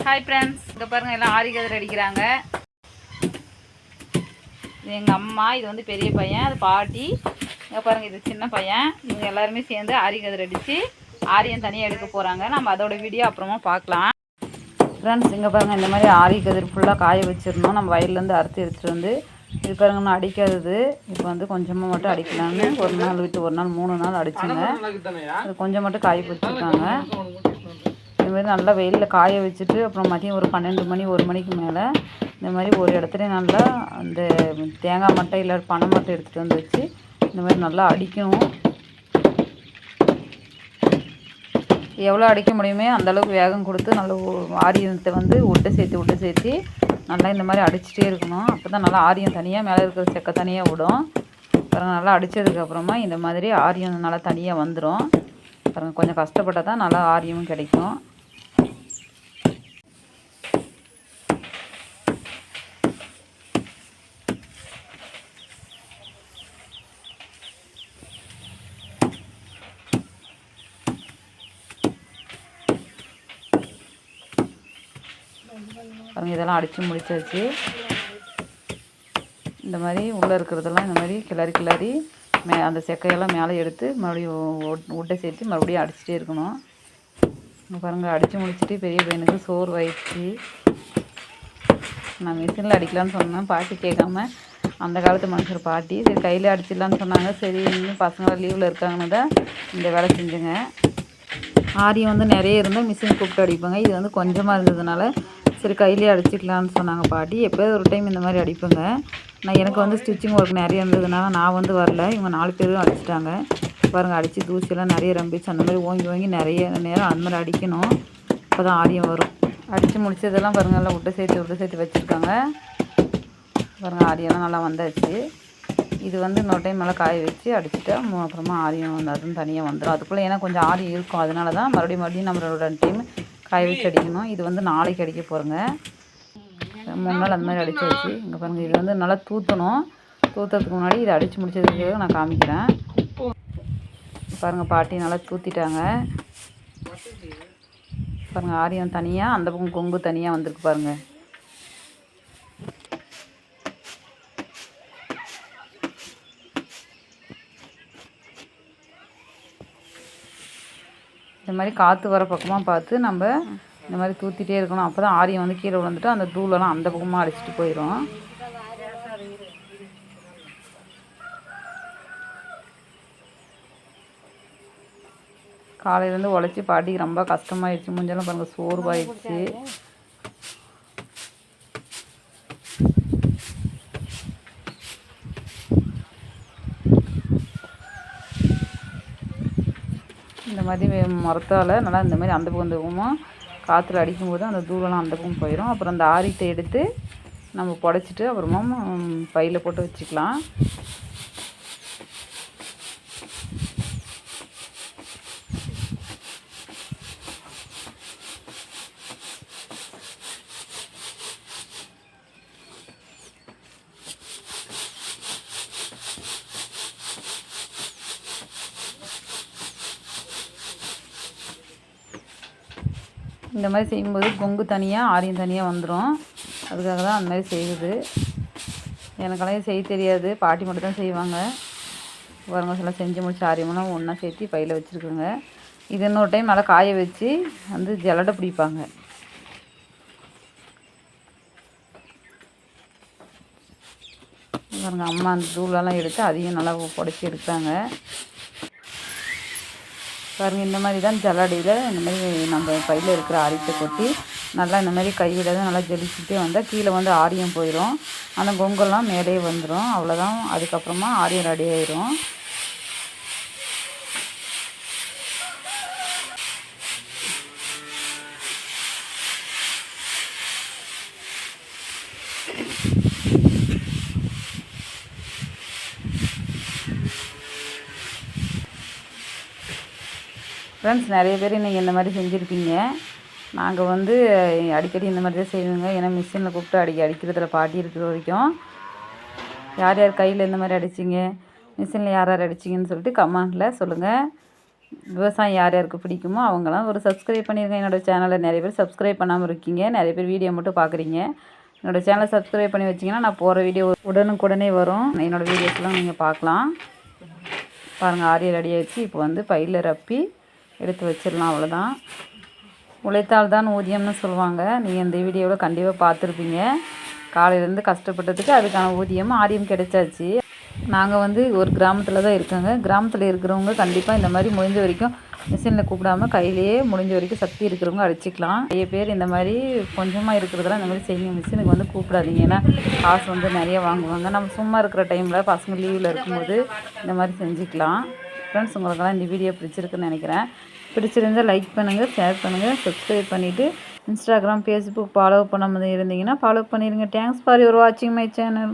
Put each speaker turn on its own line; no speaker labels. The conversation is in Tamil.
ஹாய் ஃப்ரெண்ட்ஸ், இங்கே பாருங்கள் எல்லாம் ஆரி கதிர் அடிக்கிறாங்க. இது எங்கள் அம்மா, இது வந்து பெரிய பையன், அது பாட்டி. இங்கே பாருங்கள் இது சின்ன பையன். இவங்க எல்லாருமே சேர்ந்து ஆரி கதிர் அடித்து ஆரியம் தனியாக எடுக்க போகிறாங்க. நம்ம அதோட வீடியோ அப்புறமா பார்க்கலாம். ஃப்ரெண்ட்ஸ் இங்கே பாருங்கள் இந்த மாதிரி ஆரி கதிர் ஃபுல்லாக காய வச்சிடணும். நம்ம வயல்லேருந்து அறுத்து எடுத்துகிட்டு வந்து இது பாருங்க நான் அடிக்காதது. இப்போ வந்து கொஞ்சமாக மட்டும் அடிக்கலான்னு ஒரு நாள் விட்டு ஒரு நாள் 3 நாள் அடிச்சுங்க. அது கொஞ்சம் மட்டும் காய வச்சுருக்காங்க. இதுமாதிரி நல்லா வெயிலில் காய வச்சுட்டு அப்புறம் மதியம் ஒரு 12 மணி 1 மணிக்கு மேலே இந்த மாதிரி ஒரு இடத்துல நல்லா அந்த தேங்காய் மட்டை இல்லை பனை மட்டை எடுத்துகிட்டு வந்து வச்சு இந்த மாதிரி நல்லா அடிக்கணும். எவ்வளோ அடிக்க முடியுமே அந்தளவுக்கு வேகம் கொடுத்து நல்லா ஆரியத்தை வந்து விட்டு சேர்த்து நல்லா இந்த மாதிரி அடிச்சுட்டே இருக்கணும். அப்போ தான் நல்லா ஆரியம் தனியாக மேலே இருக்கிற செக்கை தனியாக விடும். பாருங்கள் நல்லா அடித்ததுக்கப்புறமா இந்த மாதிரி ஆரியம் நல்லா தனியாக வந்துடும். பாருங்கள் கொஞ்சம் கஷ்டப்பட்டால் தான் நல்லா ஆரியமும் கிடைக்கும். பாருங்கள் இதெல்லாம் அடித்து முடிச்சாச்சு. இந்த மாதிரி உள்ளே இருக்கிறதெல்லாம் இந்த மாதிரி கிளறி அந்த செக்கையெல்லாம் மேலே எடுத்து மறுபடியும் உட்டை சேர்த்து மறுபடியும் அடிச்சுட்டே இருக்கணும். பாருங்கள் அடித்து முடிச்சுட்டு பெரிய பையனுக்கு சோர்வாயிடுச்சு. நான் மிஷினில் அடிக்கலான்னு சொன்னேன், பாட்டி கேட்காம அந்த காலத்து மனுஷர் பாட்டி சரி கையில் அடிச்சிடலான்னு சொன்னாங்க. சரி இன்னும் பசங்களாம் லீவில் இருக்காங்கன்னு தான் இந்த வேலை செஞ்சுங்க. ஆரியம் வந்து நிறைய இருந்தால் மிஷின் கூப்பிட்டு அடிப்பாங்க. இது வந்து கொஞ்சமாக இருந்ததுனால சரி கையிலே அடிச்சிக்கலான்னு சொன்னாங்க பாட்டி. எப்போயாவது ஒரு டைம் இந்த மாதிரி அடிப்பேங்க. நான் எனக்கு வந்து ஸ்டிச்சிங் ஒர்க் நிறைய இருந்ததுனால நான் வந்து வரல. இவங்க 4 பேரும் அடிச்சிட்டாங்க. பாருங்கள் அடித்து தூசியெல்லாம் நிறைய ரம்பிச்சு அந்த மாதிரி ஓங்கி நிறைய நேரம் அந்த மாதிரி அடிக்கணும். அப்போ தான் ஆரியம் வரும். அடித்து முடிச்சதெல்லாம் பாருங்கள் எல்லாம் விட்டு சேர்த்து வச்சுருக்காங்க. பாருங்கள் ஆரியெல்லாம் நல்லா வந்தாச்சு. இது வந்து இன்னொரு டைம் நல்லா காய வச்சு அடிச்சுட்டா அப்புறமா ஆரியம் வந்து அதுவும் தனியாக வந்துடும். அதுக்குள்ளே ஏன்னா கொஞ்சம் ஆரியம் இருக்கும், அதனால தான் மறுபடியும் நம்ம 2 டைம் காய வச்சு அடிக்கணும். இது வந்து நாளைக்கு அடிக்க போகிறேங்க. 3 நாள் அந்த மாதிரி அடித்து வச்சு இங்கே பாருங்கள் இது வந்து நல்லா தூத்துறதுக்கு முன்னாடி இதை அடித்து முடிச்சதுக்கு நான் காமிக்கிறேன். பாருங்கள் பாட்டி நல்லா தூத்திட்டாங்க. பாருங்கள் ஆரியம் தனியாக அந்த பக்கம் கொங்கு தனியாக வந்திருக்கு பாருங்கள். இந்த மாதிரி காற்று வர பக்கமாக பார்த்து நம்ம இந்த மாதிரி தூத்திட்டே இருக்கணும். அப்போ தான் ஆரியம் வந்து கீழே விழுந்துட்டு அந்த தூளெல்லாம் அந்த பக்கமாக அடிச்சுட்டு போயிடும். காலையிலேருந்து உழைச்சி பாட்டிக்கு ரொம்ப கஷ்டமாயிடுச்சு. முஞ்செல்லாம் பாருங்கள் சோர்வாயிடுச்சு. இந்த மாதிரி மரத்தால் நல்லா இந்த மாதிரி அந்த பக்கமும் காற்றுல அடிக்கும்போது அந்த தூளெல்லாம் அந்த பக்கம் போயிடும். அப்புறம் அந்த ஆரியத்தை எடுத்து நம்ம புடைச்சிட்டு அப்புறமா பையில் போட்டு வச்சுக்கலாம். இந்த மாதிரி செய்யும்போது கொங்கு தனியாக ஆரியம் தனியாக வந்துடும். அதுக்காக தான் அந்த மாதிரி செய்யுது. எனக்கெல்லாம் செய்ய தெரியாது, பாட்டி மட்டும் தான் செய்வாங்க. பாருங்க எல்லாம் செஞ்சு முடிச்சு ஆரியமெல்லாம் ஒன்றா சேர்த்து பையில் வச்சுருக்குங்க. இது இன்னொரு டைம் நல்லா காய வச்சு வந்து ஜல்லடை பிடிப்பாங்க. பாருங்க அம்மா அந்த தூளெல்லாம் எடுத்து அதையும் நல்லா புடைச்சி எடுத்தாங்க. பாருங்கள் இந்த மாதிரி தான் ஜல்லடையில் இந்த மாதிரி நம்ம பையில் இருக்கிற ஆரியத்தை கொட்டி நல்லா இந்த மாதிரி கைவிடாத நல்லா ஜலிச்சுட்டே வந்தால் கீழே வந்து ஆரியம் போயிடும். அந்த கொங்கெல்லாம் மேலே வந்துடும். அவ்வளோதான். அதுக்கப்புறமா ஆரியம் ரெடி ஆயிடும். ஃப்ரெண்ட்ஸ் நிறைய பேர் நீங்கள் இந்த மாதிரி செஞ்சுருப்பீங்க. நாங்கள் வந்து அடிக்கடி இந்த மாதிரி தான் செய்வோங்க. ஏன்னா மிஷினில் கூப்பிட்டு அடிக்கிறதுல பாட்டி இருக்கிற வரைக்கும் யார் யார் கையில் இந்த மாதிரி அடிச்சிங்க, மிஷினில் யார் யார் அடிச்சிங்கன்னு சொல்லிட்டு கமெண்டில் சொல்லுங்கள். விவசாயம் யார் யாருக்கு பிடிக்குமோ அவங்களாம் ஒரு சப்ஸ்கிரைப் பண்ணிடுங்க. என்னோடய சேனலை நிறைய பேர் சப்ஸ்கிரைப் பண்ணாமல் இருக்கீங்க, நிறைய பேர் வீடியோ மட்டும் பார்க்குறீங்க. என்னோடய சேனலை சப்ஸ்கிரைப் பண்ணி வச்சிங்கன்னா நான் போகிற வீடியோ உடனுக்குடனே வரும். என்னோடய வீடியோஸ்லாம் நீங்கள் பார்க்கலாம். பாருங்கள், ஆரிய ரெடி ஆகிடுச்சு. இப்போ வந்து பையில் ரப்பி எடுத்து வச்சிடலாம், அவ்வளோதான். உழைத்தால் தான் ஊதியம்னு சொல்லுவாங்க. நீங்கள் இந்த வீடியோவில் கண்டிப்பாக பார்த்துருப்பீங்க. காலையிலேருந்து கஷ்டப்பட்டதுக்கு அதுக்கான ஊதியம் ஆரியம் கிடைச்சாச்சு. நாங்கள் வந்து ஒரு கிராமத்தில் தான் இருக்கோங்க. கிராமத்தில் இருக்கிறவங்க கண்டிப்பாக இந்த மாதிரி முடிஞ்ச வரைக்கும் மிஷினில் கூப்பிடாமல் கையிலேயே முடிஞ்ச வரைக்கும் சக்தி இருக்கிறவங்க அடிச்சிக்கலாம். நிறைய பேர் இந்த மாதிரி கொஞ்சமாக இருக்கிறதெல்லாம் இந்த மாதிரி செய்யுங்க. மிஷினுக்கு வந்து கூப்பிடாதீங்க, ஏன்னா காசு வந்து நிறைய வாங்குவாங்க. நம்ம சும்மா இருக்கிற டைமில் பசங்க லீவில் இருக்கும்போது இந்த மாதிரி செஞ்சுக்கலாம். ஃப்ரெண்ட்ஸ், உங்களுக்கெல்லாம் இந்த வீடியோ பிடிச்சிருக்குன்னு நினைக்கிறேன். பிடிச்சிருந்தால் லைக் பண்ணுங்கள், ஷேர் பண்ணுங்கள், சப்ஸ்கிரைப் பண்ணிவிட்டு இன்ஸ்டாகிராம், ஃபேஸ்புக் ஃபாலோ பண்ணாமல் இருந்தீங்கன்னா ஃபாலோ பண்ணிடுங்க. தேங்க்ஸ் ஃபார் யுவர் வாட்சிங் மை சேனல்.